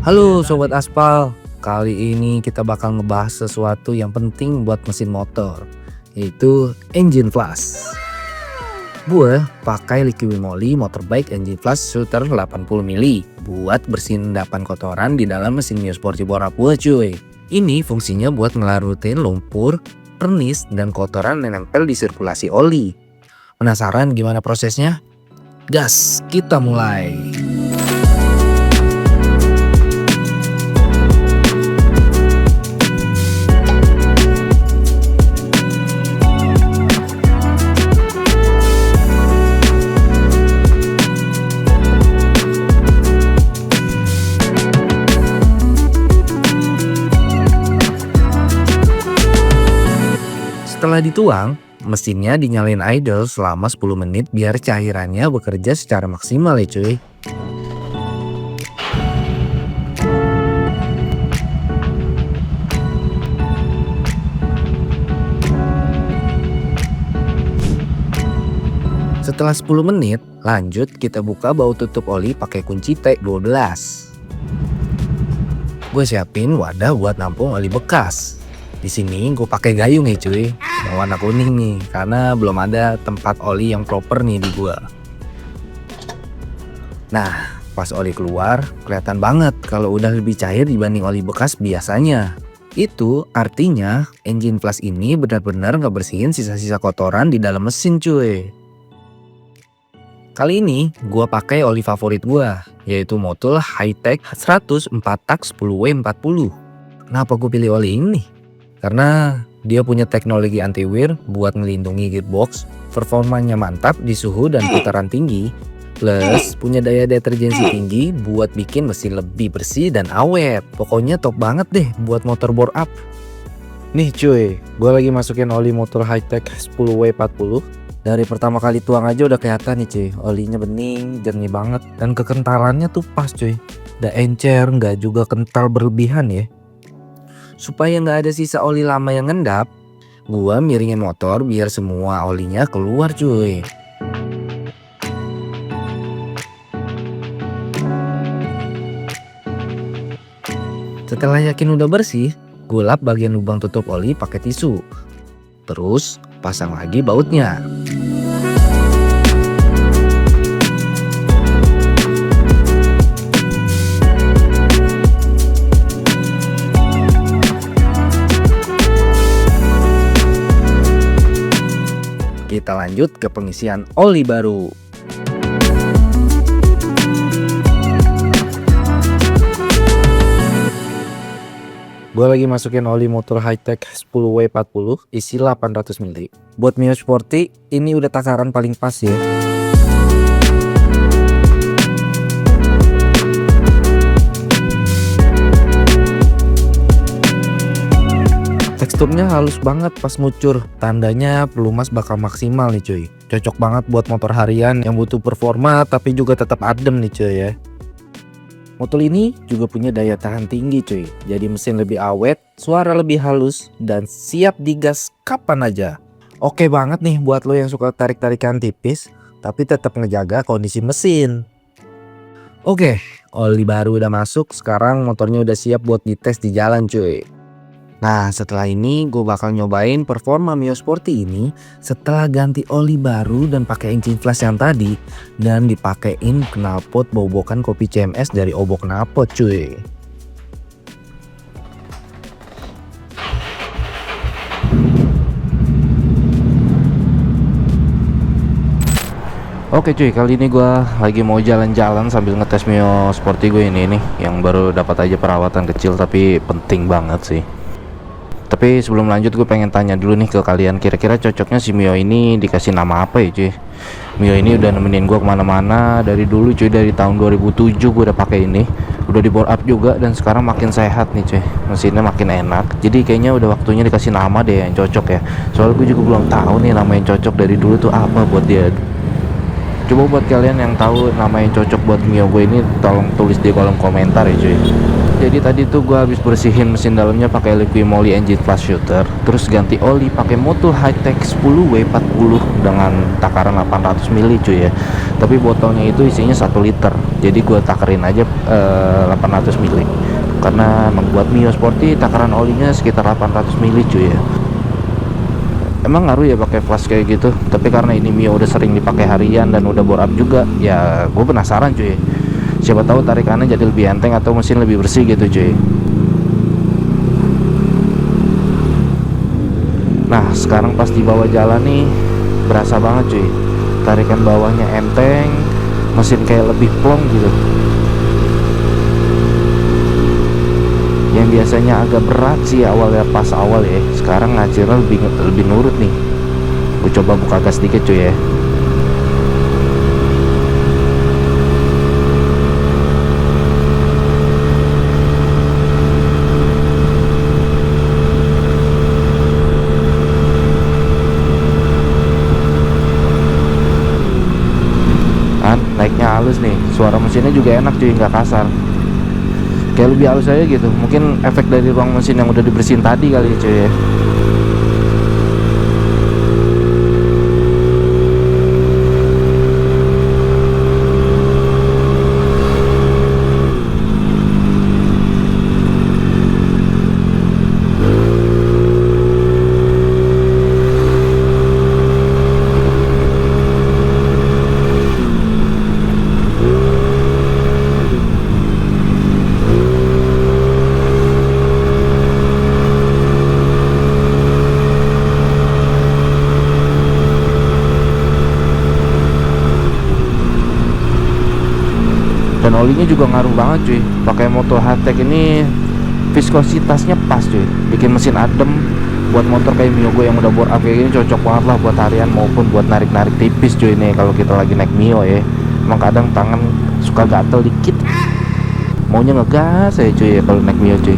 Halo Sobat Aspal, kali ini kita bakal ngebahas sesuatu yang penting buat mesin motor, yaitu engine flush. Gue pakai Liqui Moly Motorbike Engine Flush Shooter 80 mili buat bersihin endapan kotoran di dalam mesin Mio Sportivo gue cuy. Ini fungsinya buat ngelarutin lumpur, pernis, dan kotoran yang nempel di sirkulasi oli. Penasaran gimana prosesnya? Gas, kita mulai! Setelah dituang, mesinnya dinyalain idle selama 10 menit biar cairannya bekerja secara maksimal ya cuy. Setelah 10 menit, lanjut kita buka baut tutup oli pakai kunci T12. Gue siapin wadah buat nampung oli bekas. Di sini gue pakai gayung nih cuy, yang warna kuning nih, karena belum ada tempat oli yang proper nih di gua. Nah, pas oli keluar, kelihatan banget kalau udah lebih cair dibanding oli bekas biasanya. Itu artinya engine flush ini benar-benar ngebersihin sisa-sisa kotoran di dalam mesin cuy. Kali ini gua pakai oli favorit gua, yaitu Motul Hi-Tech 104 Tax 10W40. Kenapa gue pilih oli ini? Karena dia punya teknologi anti-wear buat melindungi gearbox, performanya mantap di suhu dan putaran tinggi, plus punya daya deterjensi tinggi buat bikin mesin lebih bersih dan awet. Pokoknya top banget deh buat motor bore up. Nih cuy, gue lagi masukin oli Motul Hi-Tech 10W40. Dari pertama kali tuang aja udah kelihatan nih cuy, olinya bening, jernih banget, dan kekentalannya tuh pas cuy. Nggak encer, nggak juga kental berlebihan ya. Supaya nggak ada sisa oli lama yang ngendap, gua miringin motor biar semua olinya keluar cuy. Setelah yakin udah bersih, gua lap bagian lubang tutup oli pakai tisu. Terus pasang lagi bautnya. Kita lanjut ke pengisian oli baru. Gue lagi masukin oli Motul Hi-Tech 10W40 isi 800 ml. Buat Mio Sporty ini udah takaran paling pas ya. Teksturnya halus banget pas ngucur, tandanya pelumas bakal maksimal nih cuy. Cocok banget buat motor harian yang butuh performa tapi juga tetap adem nih cuy ya. Motor ini juga punya daya tahan tinggi cuy, jadi mesin lebih awet, suara lebih halus, dan siap digas kapan aja. Oke banget nih buat lo yang suka tarik-tarikan tipis tapi tetap ngejaga kondisi mesin. Oke, oli baru udah masuk, sekarang motornya udah siap buat dites di jalan cuy. Nah setelah ini gue bakal nyobain performa Mio Sporty ini setelah ganti oli baru dan pakai engine flush yang tadi, dan dipakein knalpot bobokan kopi CMS dari obok knalpot cuy. Oke cuy, kali ini gue lagi mau jalan-jalan sambil ngetes Mio Sporty gue ini nih, yang baru dapat aja perawatan kecil tapi penting banget sih. Tapi sebelum lanjut gue pengen tanya dulu nih ke kalian, kira-kira cocoknya si Mio ini dikasih nama apa ya cuy? Mio ini udah nemenin gue kemana-mana dari dulu cuy, dari tahun 2007 gue udah pakai ini, udah di bore up juga, dan sekarang makin sehat nih cuy, mesinnya makin enak. Jadi kayaknya udah waktunya dikasih nama deh yang cocok ya. Soalnya gue juga belum tahu nih nama yang cocok dari dulu tuh apa buat dia. Coba buat kalian yang tahu nama yang cocok buat Mio gue ini, tolong tulis di kolom komentar ya cuy. jadi tadi tuh gua habis bersihin mesin dalamnya pakai Liquimoli Engine Fast Shooter, terus ganti oli pakai Motul High-Tech 10W40 dengan takaran 800 mili cuy ya. Tapi botolnya itu isinya 1 liter. Jadi gua takarin aja 800 mili. Karena membuat Mio Sporty takaran olinya sekitar 800 mili cuy ya. Emang ngaruh ya pakai flash kayak gitu, tapi karena ini Mio udah sering dipakai harian dan udah bore up juga, ya gue penasaran cuy. Siapa tahu tarikannya jadi lebih enteng atau mesin lebih bersih gitu cuy. Nah sekarang pas di bawah jalan nih berasa banget cuy, tarikan bawahnya enteng, mesin kayak lebih plong gitu. Yang biasanya agak berat sih awalnya pas awal ya, sekarang ngacirnya lebih nurut nih. Gue coba buka gas dikit cuy ya. Naiknya halus nih, suara mesinnya juga enak cuy, nggak kasar, kayak lebih halus aja gitu. Mungkin efek dari ruang mesin yang udah dibersihin tadi kali ya cuy ya. Dan olinya juga ngaruh banget cuy. Pakai Motul High-Tech ini viskositasnya pas cuy, bikin mesin adem. Buat motor kayak Mio gue yang udah bore up kayak gini cocok banget lah buat harian maupun buat narik-narik tipis cuy nih kalau kita lagi naik Mio ya. Emang kadang tangan suka gatel dikit, maunya ngegas ya cuy ya kalau naik Mio cuy.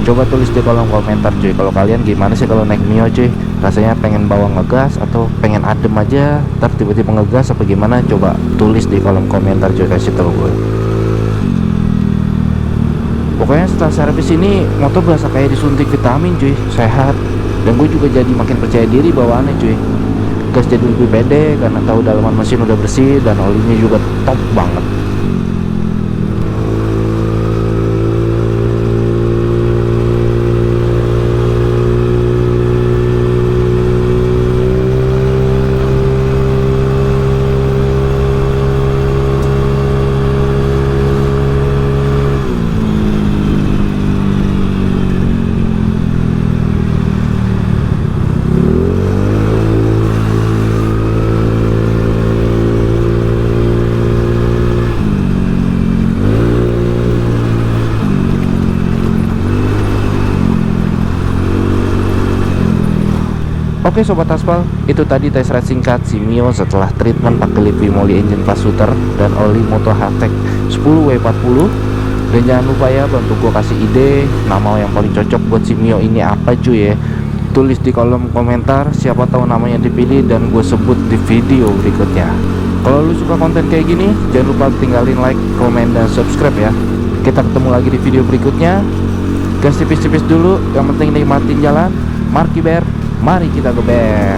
Coba tulis di kolom komentar cuy, kalau kalian gimana sih kalau naik Mio cuy, rasanya pengen bawa ngegas atau pengen adem aja ntar tiba-tiba ngegas apa gimana. Coba tulis di kolom komentar cuy, kasih tahu gue. Pokoknya setelah servis ini motor berasa kayak disuntik vitamin cuy, sehat. Dan gue juga jadi makin percaya diri bawaannya cuy. Gas jadi lebih pede karena tahu dalaman mesin udah bersih dan olinya juga top banget. Oke sobat aspal, itu tadi tes ride singkat si Mio setelah treatment pakai Liquimoli Engine Fast Shooter dan oli Motul High-Tech 10W40. Dan jangan lupa ya bantu gue kasih ide nama yang paling cocok buat si Mio ini apa cuy ya. tulis di kolom komentar, siapa tahu namanya dipilih dan gue sebut di video berikutnya. Kalau lu suka konten kayak gini, jangan lupa tinggalin like, komen, dan subscribe ya. Kita ketemu lagi di video berikutnya. Gas tipis-tipis dulu, yang penting nikmatin jalan. Marky Bear, mari kita geber.